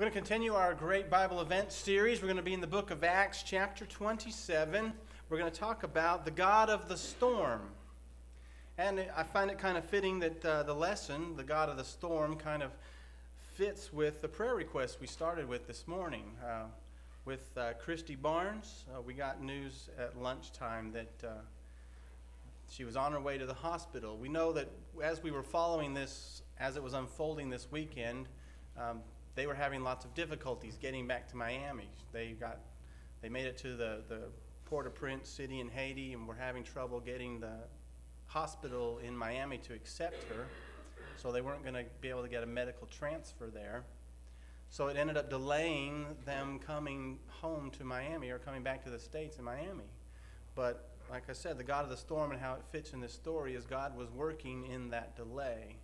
We're going to continue our great Bible event series. We're going to be in the book of Acts, chapter 27. We're going to talk about the God of the storm. And I find it kind of fitting that the lesson, the God of the storm, kind of fits with the prayer request we started with this morning. With Christy Barnes, we got news at lunchtime that she was on her way to the hospital. We know that as we were following this, as it was unfolding this weekend, they were having lots of difficulties getting back to Miami. They made it to the Port-au-Prince city in Haiti and were having trouble getting the hospital in Miami to accept her. So they weren't going to be able to get a medical transfer there. So it ended up delaying them coming home to Miami or coming back to the States in Miami. But like I said, the God of the storm and how it fits in this story is God was working in that delay.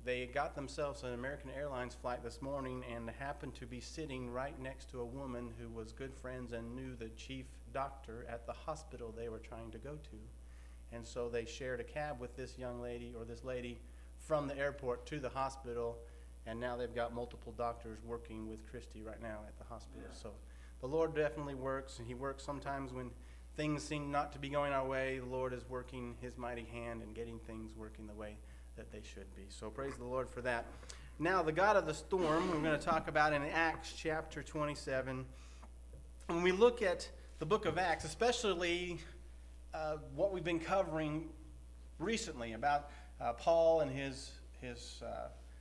They got themselves an American Airlines flight this morning and happened to be sitting right next to a woman who was good friends and knew the chief doctor at the hospital they were trying to go to. And so they shared a cab with this young lady or this lady from the airport to the hospital, and now they've got multiple doctors working with Christy right now at the hospital. So the Lord definitely works, and he works sometimes when things seem not to be going our way. The Lord is working his mighty hand and getting things working the way that they should be. So praise the Lord for that. Now, the God of the storm, we're going to talk about in Acts chapter 27. When we look at the book of Acts, especially what we've been covering recently about Paul and his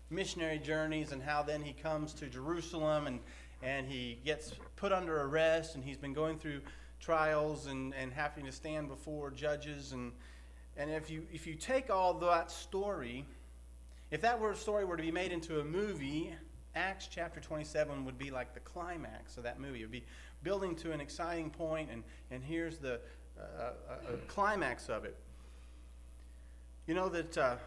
missionary journeys and how then he comes to Jerusalem and he gets put under arrest and he's been going through trials and having to stand before judges and if you take all that story, if that story were to be made into a movie, Acts chapter 27 would be like the climax of that movie. It would be building to an exciting point, and here's the climax of it. You know that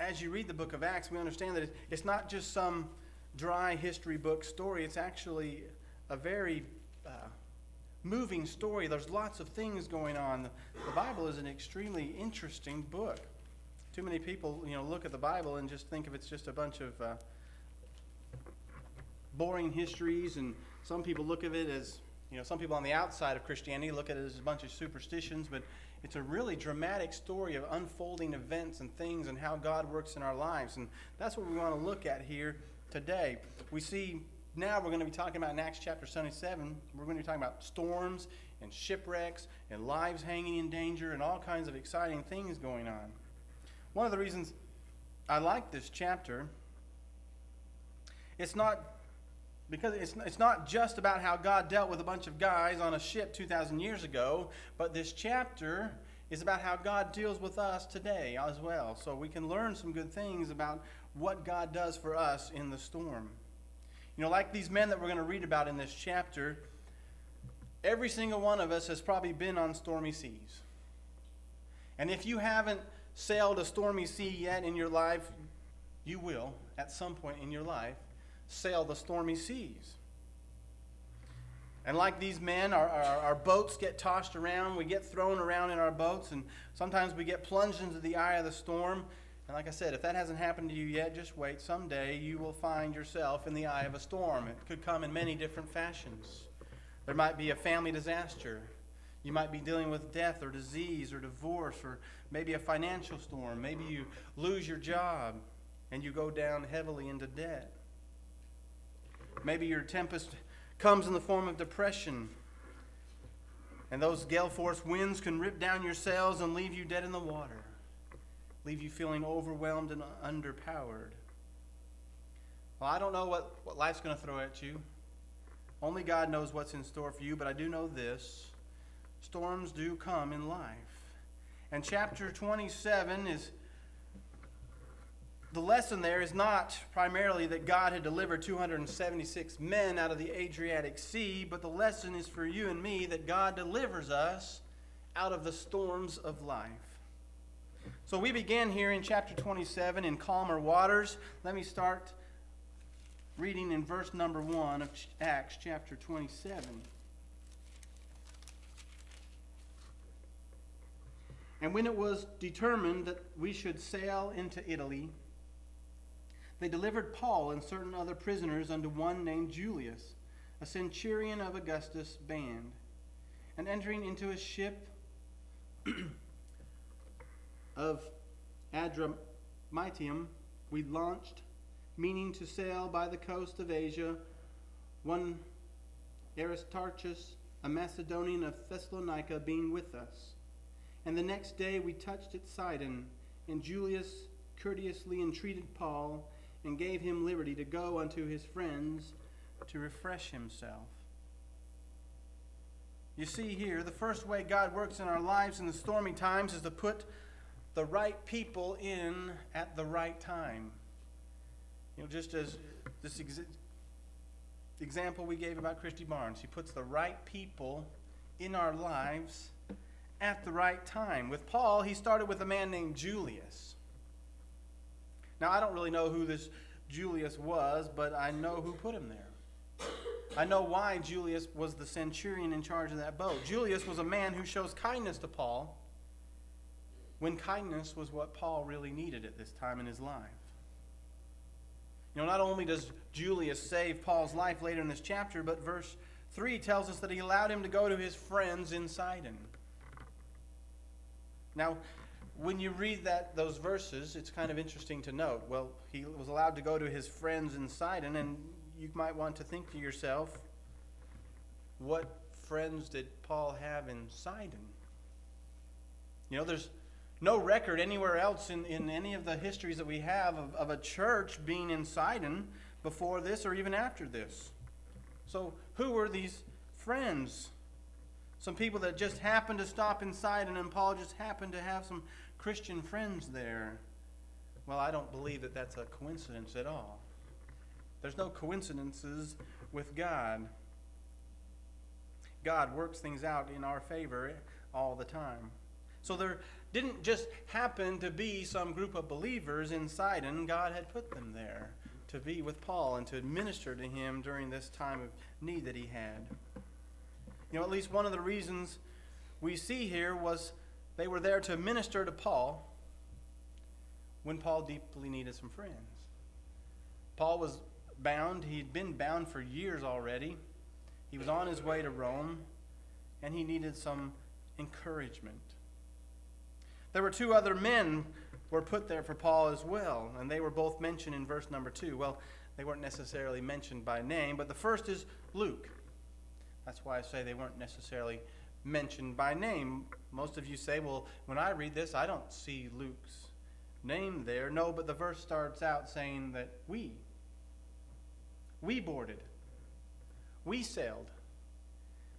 as you read the book of Acts, we understand that it's not just some dry history book story. It's actually a very moving story. There's lots of things going on. The Bible is an extremely interesting book. Too many people, look at the Bible and just think of it's just a bunch of boring histories, and some people look at it as, some people on the outside of Christianity look at it as a bunch of superstitions, but it's a really dramatic story of unfolding events and things and how God works in our lives, and that's what we want to look at here today. We see now we're going to be talking about in Acts chapter 77, we're going to be talking about storms and shipwrecks and lives hanging in danger and all kinds of exciting things going on. One of the reasons I like this chapter, it's not just about how God dealt with a bunch of guys on a ship 2,000 years ago, but this chapter is about how God deals with us today as well. So we can learn some good things about what God does for us in the storm. Like these men that we're going to read about in this chapter, every single one of us has probably been on stormy seas. And if you haven't sailed a stormy sea yet in your life, you will, at some point in your life, sail the stormy seas. And like these men, our boats get tossed around, we get thrown around in our boats, and sometimes we get plunged into the eye of the storm. And like I said, if that hasn't happened to you yet, just wait. Someday you will find yourself in the eye of a storm. It could come in many different fashions. There might be a family disaster. You might be dealing with death or disease or divorce or maybe a financial storm. Maybe you lose your job and you go down heavily into debt. Maybe your tempest comes in the form of depression, and those gale force winds can rip down your sails and leave you dead in the water. Leave you feeling overwhelmed and underpowered. Well, I don't know what life's going to throw at you. Only God knows what's in store for you, but I do know this. Storms do come in life. And chapter 27 is, the lesson there is not primarily that God had delivered 276 men out of the Adriatic Sea, but the lesson is for you and me that God delivers us out of the storms of life. So we begin here in chapter 27 in calmer waters. Let me start reading in verse number 1 of Acts chapter 27. And when it was determined that we should sail into Italy, they delivered Paul and certain other prisoners unto one named Julius, a centurion of Augustus' band. And entering into a ship of Adramyttium, we launched, meaning to sail by the coast of Asia, one Aristarchus, a Macedonian of Thessalonica, being with us. And the next day we touched at Sidon, and Julius courteously entreated Paul, and gave him liberty to go unto his friends to refresh himself. You see here, the first way God works in our lives in the stormy times is to put the right people in at the right time. Just as this example we gave about Christy Barnes, he puts the right people in our lives at the right time. With Paul, he started with a man named Julius. Now, I don't really know who this Julius was, but I know who put him there. I know why Julius was the centurion in charge of that boat. Julius was a man who shows kindness to Paul when kindness was what Paul really needed at this time in his life. Not only does Julius save Paul's life later in this chapter, but verse 3 tells us that he allowed him to go to his friends in Sidon. Now, when you read those verses, it's kind of interesting to note. Well, he was allowed to go to his friends in Sidon, and you might want to think to yourself, what friends did Paul have in Sidon? There's no record anywhere else in any of the histories that we have of a church being in Sidon before this or even after this. So who were these friends? Some people that just happened to stop in Sidon, and Paul just happened to have some Christian friends there. Well, I don't believe that that's a coincidence at all. There's no coincidences with God. God works things out in our favor all the time. So there didn't just happen to be some group of believers in Sidon. God had put them there to be with Paul and to minister to him during this time of need that he had. At least one of the reasons we see here was they were there to minister to Paul when Paul deeply needed some friends. Paul was bound. He'd been bound for years already. He was on his way to Rome, and he needed some encouragement. There were two other men were put there for Paul as well, and they were both mentioned in verse number 2. Well, they weren't necessarily mentioned by name, but the first is Luke. That's why I say they weren't necessarily mentioned by name. Most of you say, well, when I read this, I don't see Luke's name there. No, but the verse starts out saying that we boarded. We sailed.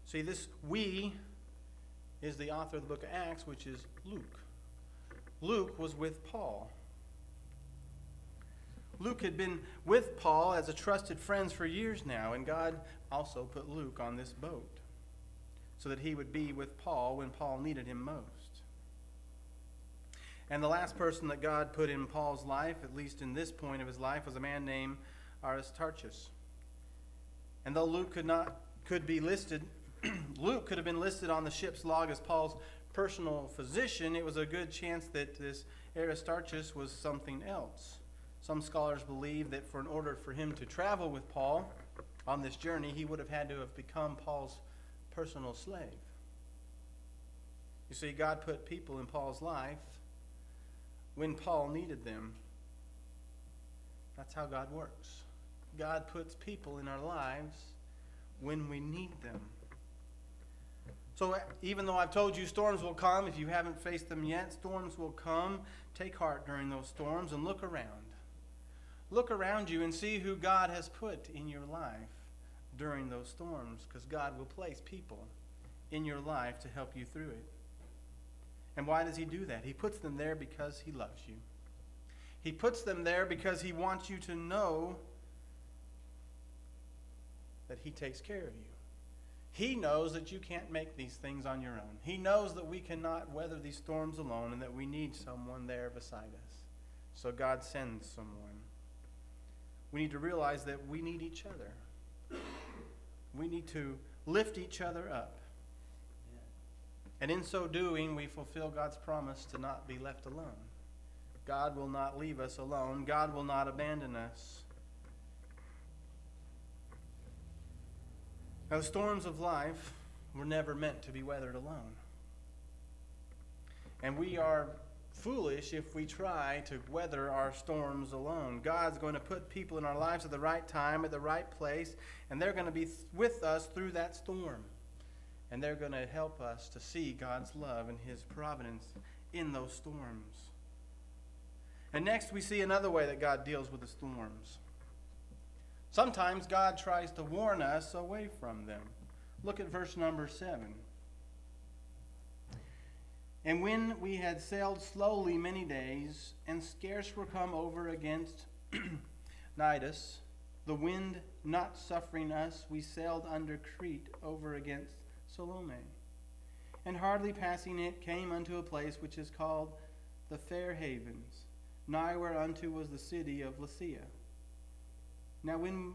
See, this we is the author of the book of Acts, which is Luke. Luke was with Paul. Luke had been with Paul as a trusted friend for years now, and God also put Luke on this boat so that he would be with Paul when Paul needed him most. And the last person that God put in Paul's life, at least in this point of his life, was a man named Aristarchus. And though Luke could be listed, Luke could have been listed on the ship's log as Paul's personal physician, it was a good chance that this Aristarchus was something else. Some scholars believe that in order for him to travel with Paul on this journey, he would have had to have become Paul's personal slave. You see, God put people in Paul's life when Paul needed them. That's how God works. God puts people in our lives when we need them. So even though I've told you storms will come, if you haven't faced them yet, storms will come. Take heart during those storms and look around. Look around you and see who God has put in your life during those storms, because God will place people in your life to help you through it. And why does he do that? He puts them there because he loves you. He puts them there because he wants you to know that he takes care of you. He knows that you can't make these things on your own. He knows that we cannot weather these storms alone and that we need someone there beside us. So God sends someone. We need to realize that we need each other. We need to lift each other up. And in so doing, we fulfill God's promise to not be left alone. God will not leave us alone. God will not abandon us. Now, the storms of life were never meant to be weathered alone. And we are foolish if we try to weather our storms alone. God's going to put people in our lives at the right time, at the right place, and they're going to be with us through that storm. And they're going to help us to see God's love and His providence in those storms. And next we see another way that God deals with the storms. Sometimes God tries to warn us away from them. Look at verse number 7. And when we had sailed slowly many days, and scarce were come over against Cnidus, the wind not suffering us, we sailed under Crete over against Salome. And hardly passing it, came unto a place which is called the Fair Havens, nigh whereunto was the city of Lasea. Now when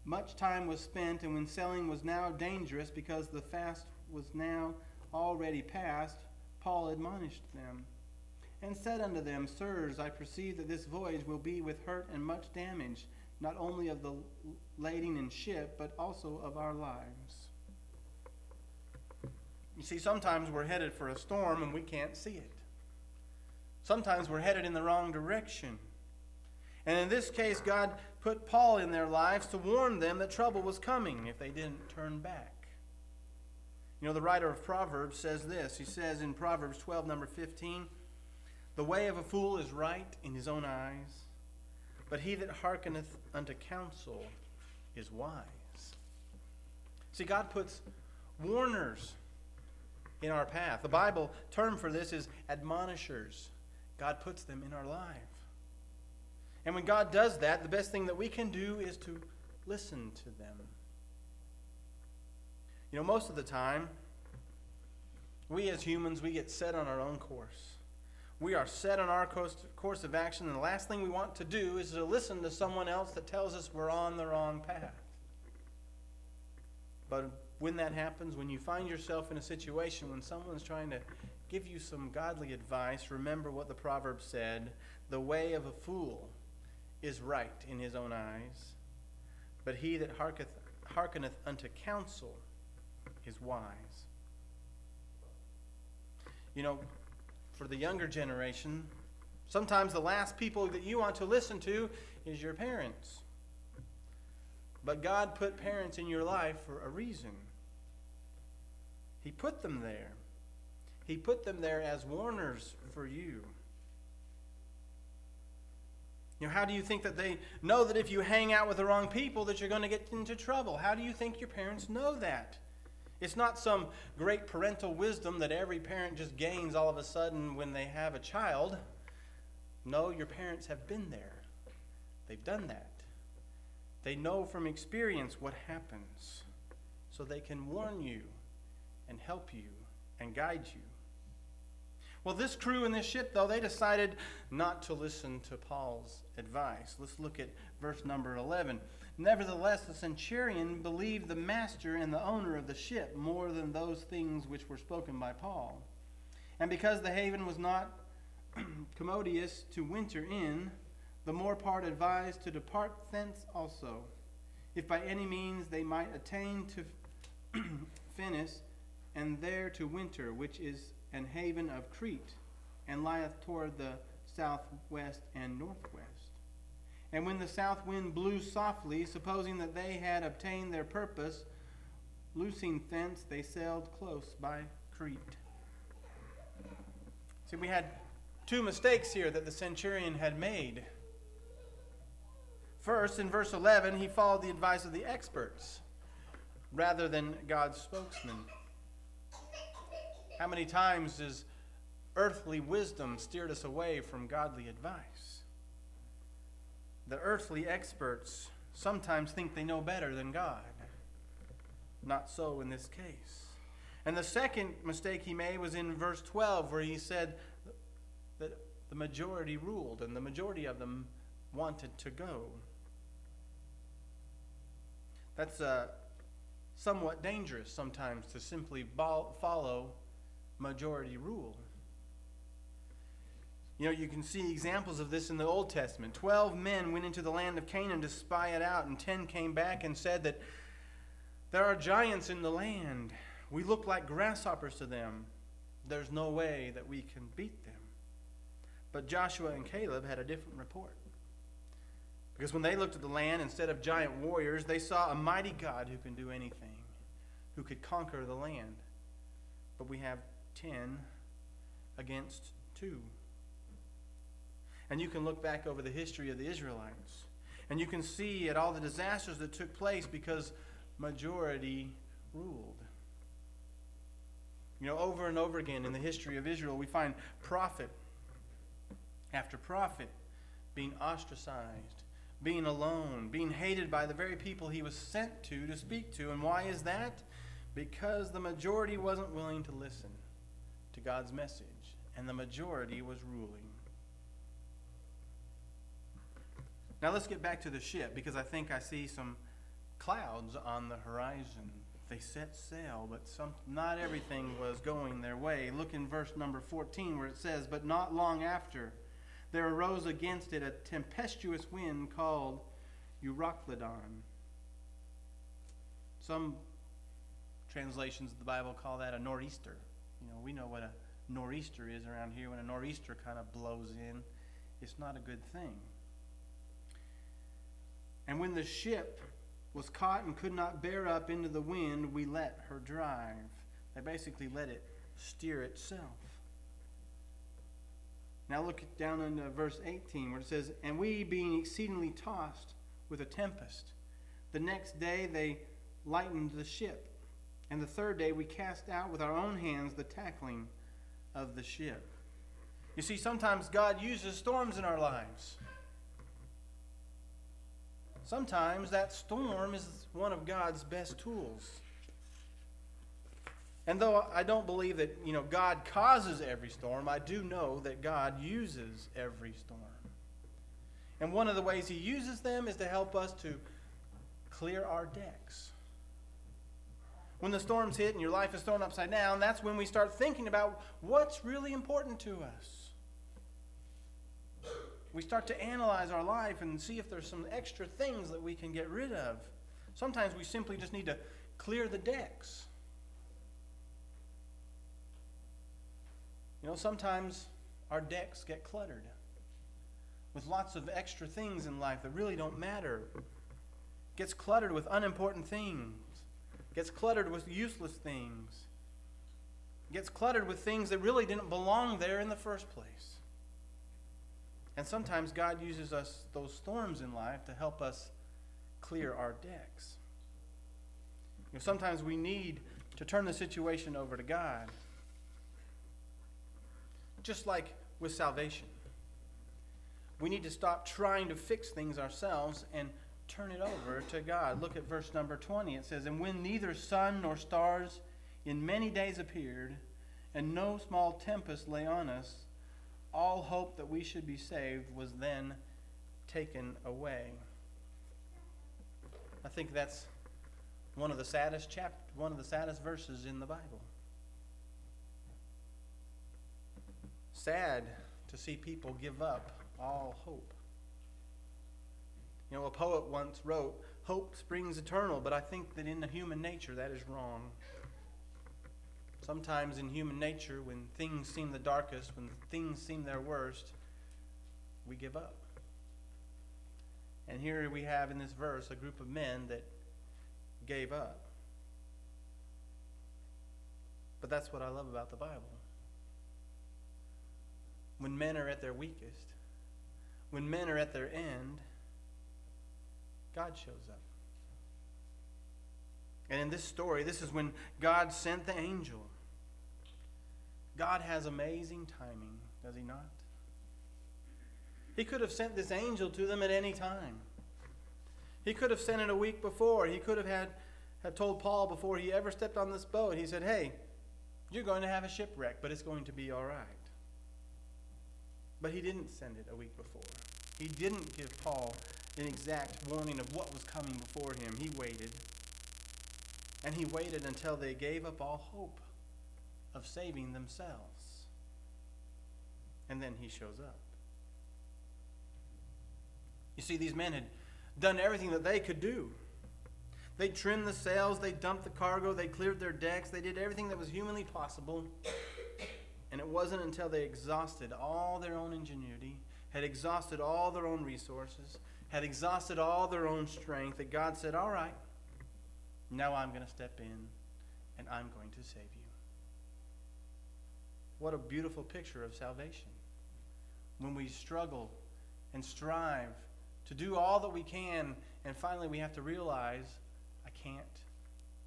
much time was spent, and when sailing was now dangerous, because the fast was now already past, Paul admonished them, and said unto them, Sirs, I perceive that this voyage will be with hurt and much damage, not only of the lading and ship, but also of our lives. You see, sometimes we're headed for a storm and we can't see it. Sometimes we're headed in the wrong direction. And in this case, God put Paul in their lives to warn them that trouble was coming if they didn't turn back. You know, the writer of Proverbs says this. He says in Proverbs 12, number 15, The way of a fool is right in his own eyes, but he that hearkeneth unto counsel is wise. See, God puts warners in our path. The Bible term for this is admonishers. God puts them in our life. And when God does that, the best thing that we can do is to listen to them. You know, most of the time, we as humans, we get set on our own course. We are set on our course of action, and the last thing we want to do is to listen to someone else that tells us we're on the wrong path. But when that happens, when you find yourself in a situation when someone's trying to give you some godly advice, remember what the proverb said, the way of a fool is right in his own eyes, but he that hearkeneth unto counsel is wise. You know, for the younger generation, sometimes the last people that you want to listen to is your parents. But God put parents in your life for a reason. He put them there. He put them there as warners for you. You know, how do you think that they know that if you hang out with the wrong people that you're going to get into trouble? How do you think your parents know that? It's not some great parental wisdom that every parent just gains all of a sudden when they have a child. No, your parents have been there. They've done that. They know from experience what happens, so they can warn you and help you and guide you. Well, this crew in this ship, though, they decided not to listen to Paul's advice. Let's look at verse number 11. Nevertheless, the centurion believed the master and the owner of the ship more than those things which were spoken by Paul. And because the haven was not commodious to winter in, the more part advised to depart thence also, if by any means they might attain to Phoenix, and there to winter, which is an haven of Crete, and lieth toward the southwest and northwest. And when the south wind blew softly, supposing that they had obtained their purpose, loosing thence, they sailed close by Crete. See, we had two mistakes here that the centurion had made. First, in verse 11, he followed the advice of the experts rather than God's spokesman. How many times has earthly wisdom steered us away from godly advice? The earthly experts sometimes think they know better than God. Not so in this case. And the second mistake he made was in verse 12, where he said that the majority ruled, and the majority of them wanted to go. That's somewhat dangerous sometimes, to simply follow majority rule. You know, you can see examples of this in the Old Testament. 12 men went into the land of Canaan to spy it out, and 10 came back and said that there are giants in the land. We look like grasshoppers to them. There's no way that we can beat them. But Joshua and Caleb had a different report. Because when they looked at the land, instead of giant warriors, they saw a mighty God who can do anything, who could conquer the land. But we have 10 against 2. And you can look back over the history of the Israelites, and you can see at all the disasters that took place because majority ruled. You know, over and over again in the history of Israel, we find prophet after prophet being ostracized, being alone, being hated by the very people he was sent to speak to. And why is that? Because the majority wasn't willing to listen to God's message, and the majority was ruling. Now let's get back to the ship, because I think I see some clouds on the horizon. They set sail, but not everything was going their way. Look in verse number 14 where it says, "But not long after, there arose against it a tempestuous wind called Euroclydon." Some translations of the Bible call that a nor'easter. You know, we know what a nor'easter is around here. When a nor'easter kind of blows in, it's not a good thing. "And when the ship was caught and could not bear up into the wind, we let her drive." They basically let it steer itself. Now look down in verse 18 where it says, "And we, being exceedingly tossed with a tempest, the next day they lightened the ship. And the third day we cast out with our own hands the tackling of the ship." You see, sometimes God uses storms in our lives. Sometimes that storm is one of God's best tools. And though I don't believe that, God causes every storm, I do know that God uses every storm. And one of the ways he uses them is to help us to clear our decks. When the storms hit and your life is thrown upside down, that's when we start thinking about what's really important to us. We start to analyze our life and see if there's some extra things that we can get rid of. Sometimes we simply just need to clear the decks. Sometimes our decks get cluttered with lots of extra things in life that really don't matter. Gets cluttered with unimportant things. Gets cluttered with useless things. Gets cluttered with things that really didn't belong there in the first place. And sometimes God uses those storms in life to help us clear our decks. Sometimes we need to turn the situation over to God. Just like with salvation. We need to stop trying to fix things ourselves and turn it over to God. Look at verse number 20. It says, "And when neither sun nor stars in many days appeared, and no small tempest lay on us, all hope that we should be saved was then taken away." I think that's one of the saddest verses in the Bible. Sad to see people give up all hope. A poet once wrote, "Hope springs eternal," but I think that in the human nature that is wrong. Sometimes in human nature, when things seem the darkest, when things seem their worst, we give up. And here we have in this verse a group of men that gave up. But that's what I love about the Bible. When men are at their weakest, when men are at their end, God shows up. And in this story, this is when God sent the angel. God has amazing timing, does he not? He could have sent this angel to them at any time. He could have sent it a week before. He could have had told Paul before he ever stepped on this boat. He said, "Hey, you're going to have a shipwreck, but it's going to be all right." But he didn't send it a week before. He didn't give Paul an exact warning of what was coming before him. He waited. And he waited until they gave up all hope of saving themselves. And then he shows up. You see, these men had done everything that they could do. They trimmed the sails, they dumped the cargo, they cleared their decks, they did everything that was humanly possible. And it wasn't until they exhausted all their own ingenuity, had exhausted all their own resources, had exhausted all their own strength, that God said, all right, now I'm going to step in and I'm going to save you. What a beautiful picture of salvation. When we struggle and strive to do all that we can, and finally we have to realize, I can't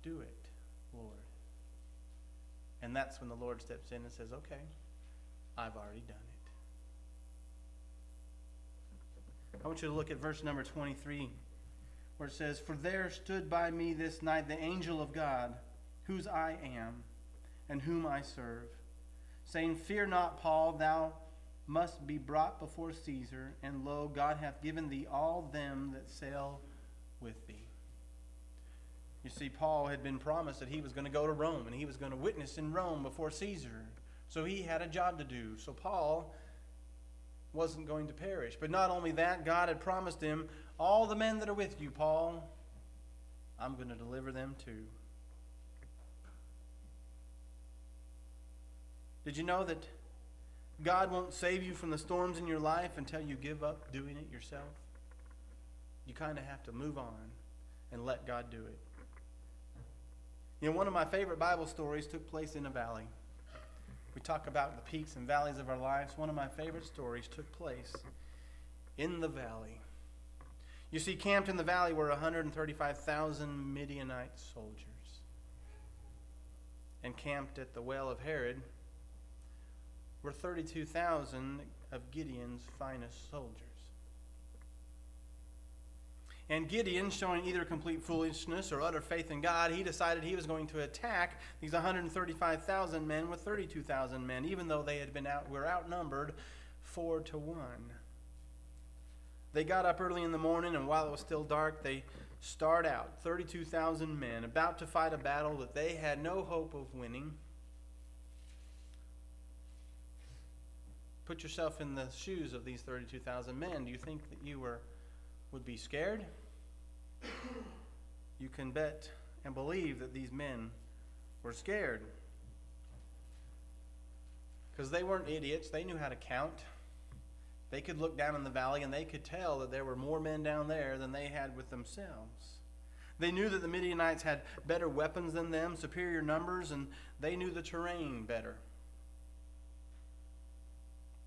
do it, Lord. And that's when the Lord steps in and says, okay, I've already done it. I want you to look at verse number 23, where it says, For there stood by me this night the angel of God, whose I am, and whom I serve, saying, Fear not, Paul, thou must be brought before Caesar, and lo, God hath given thee all them that sail with thee. You see, Paul had been promised that he was going to go to Rome, and he was going to witness in Rome before Caesar. So he had a job to do. So Paul wasn't going to perish. But not only that, God had promised him, all the men that are with you, Paul, I'm going to deliver them too. Did you know that God won't save you from the storms in your life until you give up doing it yourself? You kind of have to move on and let God do it. You know, one of my favorite Bible stories took place in a valley. We talk about the peaks and valleys of our lives. One of my favorite stories took place in the valley. You see, camped in the valley were 135,000 Midianite soldiers. And camped at the well of Herod were 32,000 of Gideon's finest soldiers. And Gideon, showing either complete foolishness or utter faith in God, he decided he was going to attack these 135,000 men with 32,000 men, even though they were outnumbered 4-1. They got up early in the morning, and while it was still dark, they start out, 32,000 men, about to fight a battle that they had no hope of winning. Put yourself in the shoes of these 32,000 men. Do you think that you would be scared? You can bet and believe that these men were scared. Because they weren't idiots. They knew how to count. They could look down in the valley and they could tell that there were more men down there than they had with themselves. They knew that the Midianites had better weapons than them, superior numbers, and they knew the terrain better.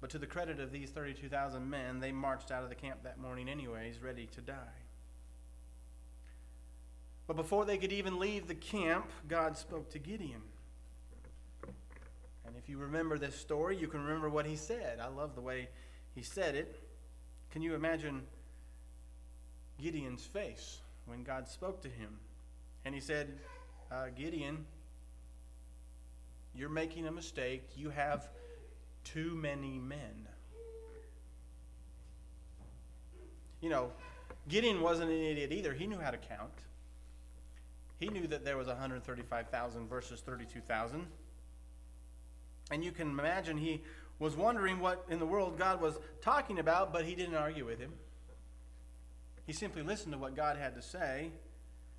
But to the credit of these 32,000 men, they marched out of the camp that morning anyways, ready to die. But before they could even leave the camp, God spoke to Gideon. And if you remember this story, you can remember what he said. I love the way he said it. Can you imagine Gideon's face when God spoke to him? And he said, Gideon, you're making a mistake. You have too many men. You know, Gideon wasn't an idiot either. He knew how to count. He knew that there was 135,000 versus 32,000. And you can imagine he was wondering what in the world God was talking about, but he didn't argue with him. He simply listened to what God had to say.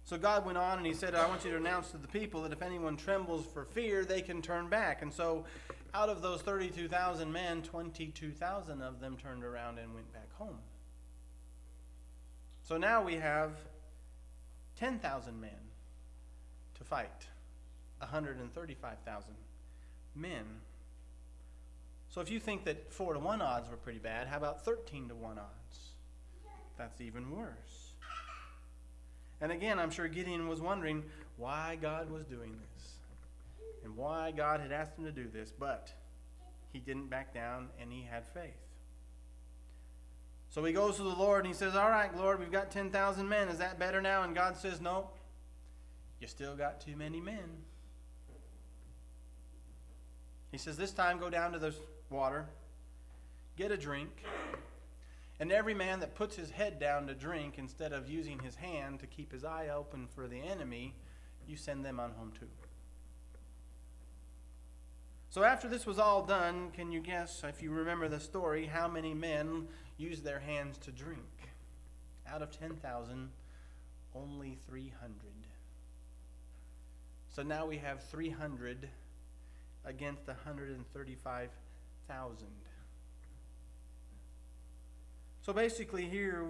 So God went on and he said, I want you to announce to the people that if anyone trembles for fear, they can turn back. And so out of those 32,000 men, 22,000 of them turned around and went back home. So now we have 10,000 men to fight 135,000 men. So if you think that 4-1 odds were pretty bad, how about 13-1 odds? That's even worse. And again, I'm sure Gideon was wondering why God was doing this and why God had asked him to do this, but he didn't back down and he had faith. So he goes to the Lord and he says, all right, Lord, we've got 10,000 men. Is that better now? And God says, no, you still got too many men. He says, this time go down to the water, get a drink, and every man that puts his head down to drink instead of using his hand to keep his eye open for the enemy, you send them on home too. So after this was all done, can you guess, if you remember the story, how many men used their hands to drink? Out of 10,000, only 300. So now we have 300 against 135,000. So basically here,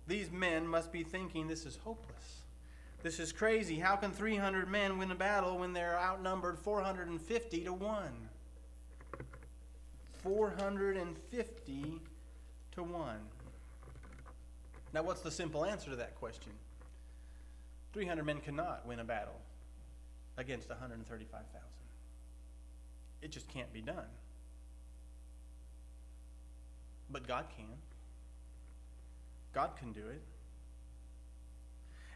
these men must be thinking this is hopeless. This is crazy. How can 300 men win a battle when they're outnumbered 450 to 1? 450 to 1. Now what's the simple answer to that question? 300 men cannot win a battle against 135,000. It just can't be done. But God can. God can do it.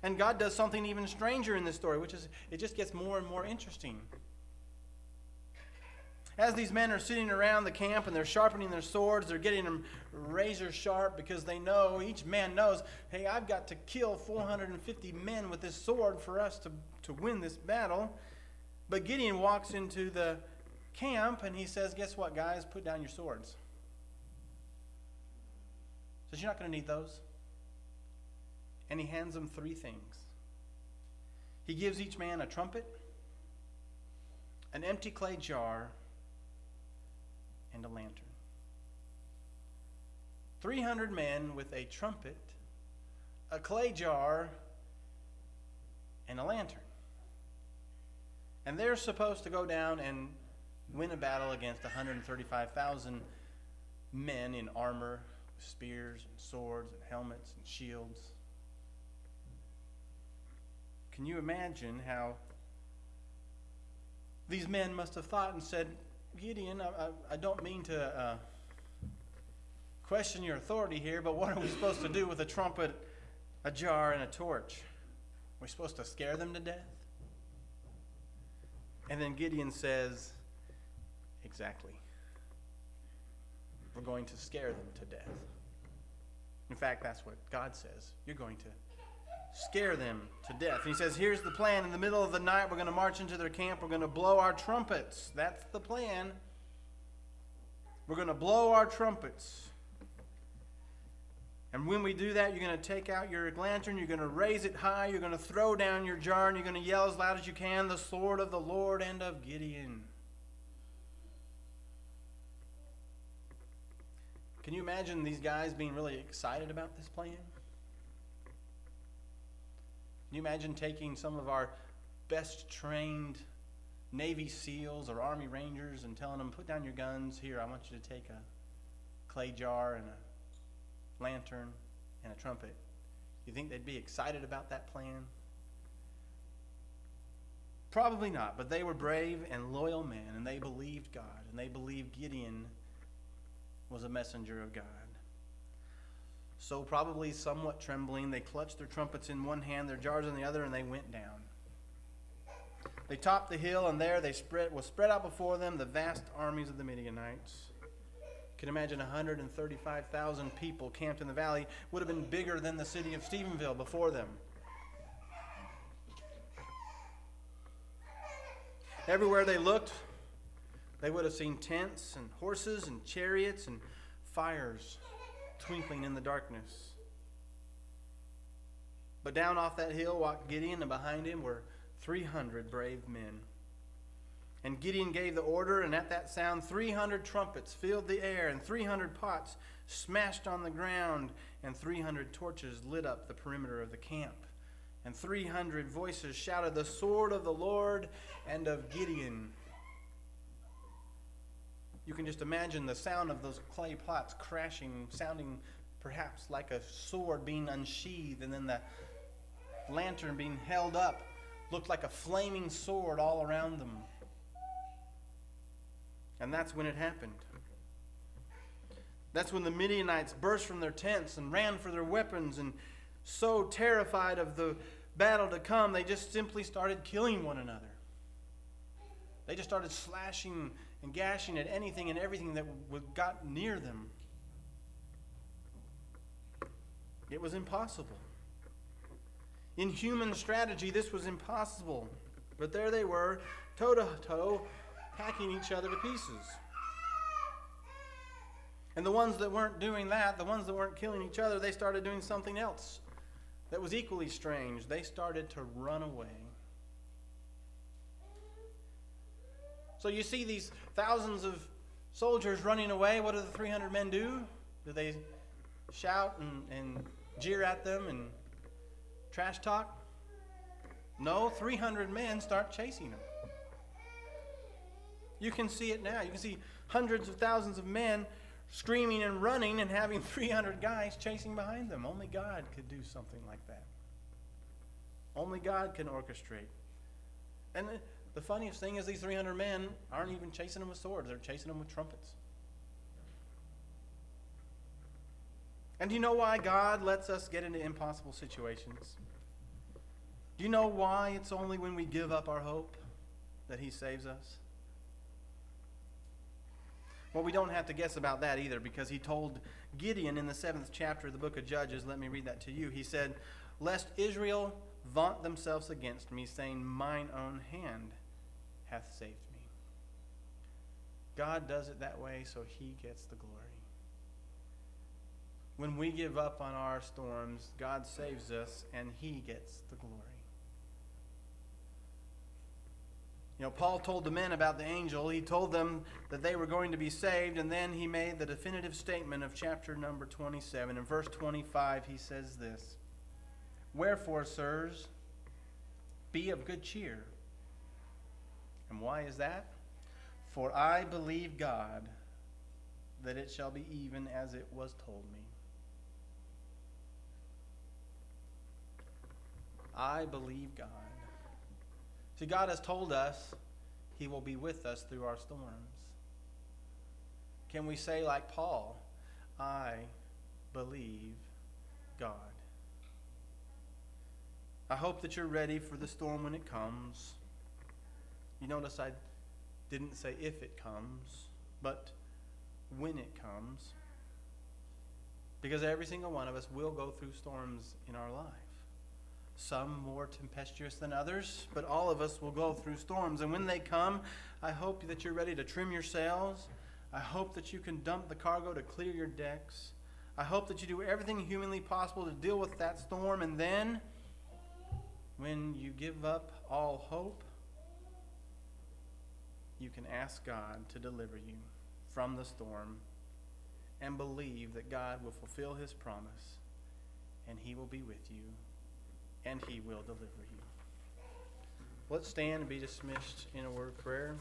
And God does something even stranger in this story, which is, it just gets more and more interesting. As these men are sitting around the camp and they're sharpening their swords, they're getting them razor sharp because they know, each man knows, hey, I've got to kill 450 men with this sword for us to win this battle. But Gideon walks into the camp and he says, guess what, guys? Put down your swords. Says, you're not going to need those. And he hands them 3 things. He gives each man a trumpet, an empty clay jar, and a lantern. 300 men with a trumpet, a clay jar, and a lantern. And they're supposed to go down and win a battle against 135,000 men in armor, with spears and swords and helmets and shields. Can you imagine how these men must have thought and said, Gideon, I don't mean to question your authority here, but what are we supposed to do with a trumpet, a jar, and a torch? We're supposed to scare them to death? And then Gideon says, exactly. We're going to scare them to death. In fact, that's what God says. You're going to scare them to death. And he says, here's the plan. In the middle of the night, we're going to march into their camp. We're going to blow our trumpets. That's the plan. We're going to blow our trumpets. And when we do that, you're going to take out your lantern. You're going to raise it high. You're going to throw down your jar. And you're going to yell as loud as you can, the sword of the Lord and of Gideon. Can you imagine these guys being really excited about this plan? Can you imagine taking some of our best trained Navy SEALs or Army Rangers and telling them, put down your guns. Here, I want you to take a clay jar and a lantern and a trumpet. You think they'd be excited about that plan? Probably not, but they were brave and loyal men, and they believed God, and they believed Gideon was a messenger of God. So probably somewhat trembling, they clutched their trumpets in one hand, their jars in the other, and they went down. They topped the hill, and there was spread out before them the vast armies of the Midianites. You can imagine 135,000 people camped in the valley. Would have been bigger than the city of Stephenville before them. Everywhere they looked, they would have seen tents and horses and chariots and fires twinkling in the darkness. But down off that hill walked Gideon, and behind him were 300 brave men. And Gideon gave the order, and at that sound 300 trumpets filled the air, and 300 pots smashed on the ground, and 300 torches lit up the perimeter of the camp. And 300 voices shouted, the sword of the Lord and of Gideon. You can just imagine the sound of those clay pots crashing, sounding perhaps like a sword being unsheathed, and then the lantern being held up looked like a flaming sword all around them. And that's when it happened. That's when the Midianites burst from their tents and ran for their weapons, and so terrified of the battle to come, they just simply started killing one another. They just started slashing and gashing at anything and everything that got near them. It was impossible. In human strategy, this was impossible. But there they were, toe to toe, hacking each other to pieces. And the ones that weren't doing that, the ones that weren't killing each other, they started doing something else that was equally strange. They started to run away. So you see these thousands of soldiers running away. What do the 300 men do? Do they shout and jeer at them and trash talk? No, 300 men start chasing them. You can see it now. You can see hundreds of thousands of men screaming and running and having 300 guys chasing behind them. Only God could do something like that. Only God can orchestrate. And the funniest thing is these 300 men aren't even chasing them with swords. They're chasing them with trumpets. And do you know why God lets us get into impossible situations? Do you know why it's only when we give up our hope that He saves us? Well, we don't have to guess about that either, because He told Gideon in the 7th chapter of the book of Judges, let me read that to you. He said, "Lest Israel vaunt themselves against me, saying, mine own hand hath saved me." God does it that way so He gets the glory. When we give up on our storms, God saves us and He gets the glory. You know, Paul told the men about the angel. He told them that they were going to be saved, and then he made the definitive statement of chapter number 27. In verse 25, he says this, "Wherefore, sirs, be of good cheer." And why is that? "For I believe God, that it shall be even as it was told me." I believe God. See, God has told us He will be with us through our storms. Can we say like Paul, I believe God? I hope that you're ready for the storm when it comes. You notice I didn't say if it comes, but when it comes. Because every single one of us will go through storms in our life. Some more tempestuous than others, but all of us will go through storms. And when they come, I hope that you're ready to trim your sails. I hope that you can dump the cargo to clear your decks. I hope that you do everything humanly possible to deal with that storm. And then, when you give up all hope, you can ask God to deliver you from the storm and believe that God will fulfill His promise and He will be with you. And He will deliver you. Let's stand and be dismissed in a word of prayer.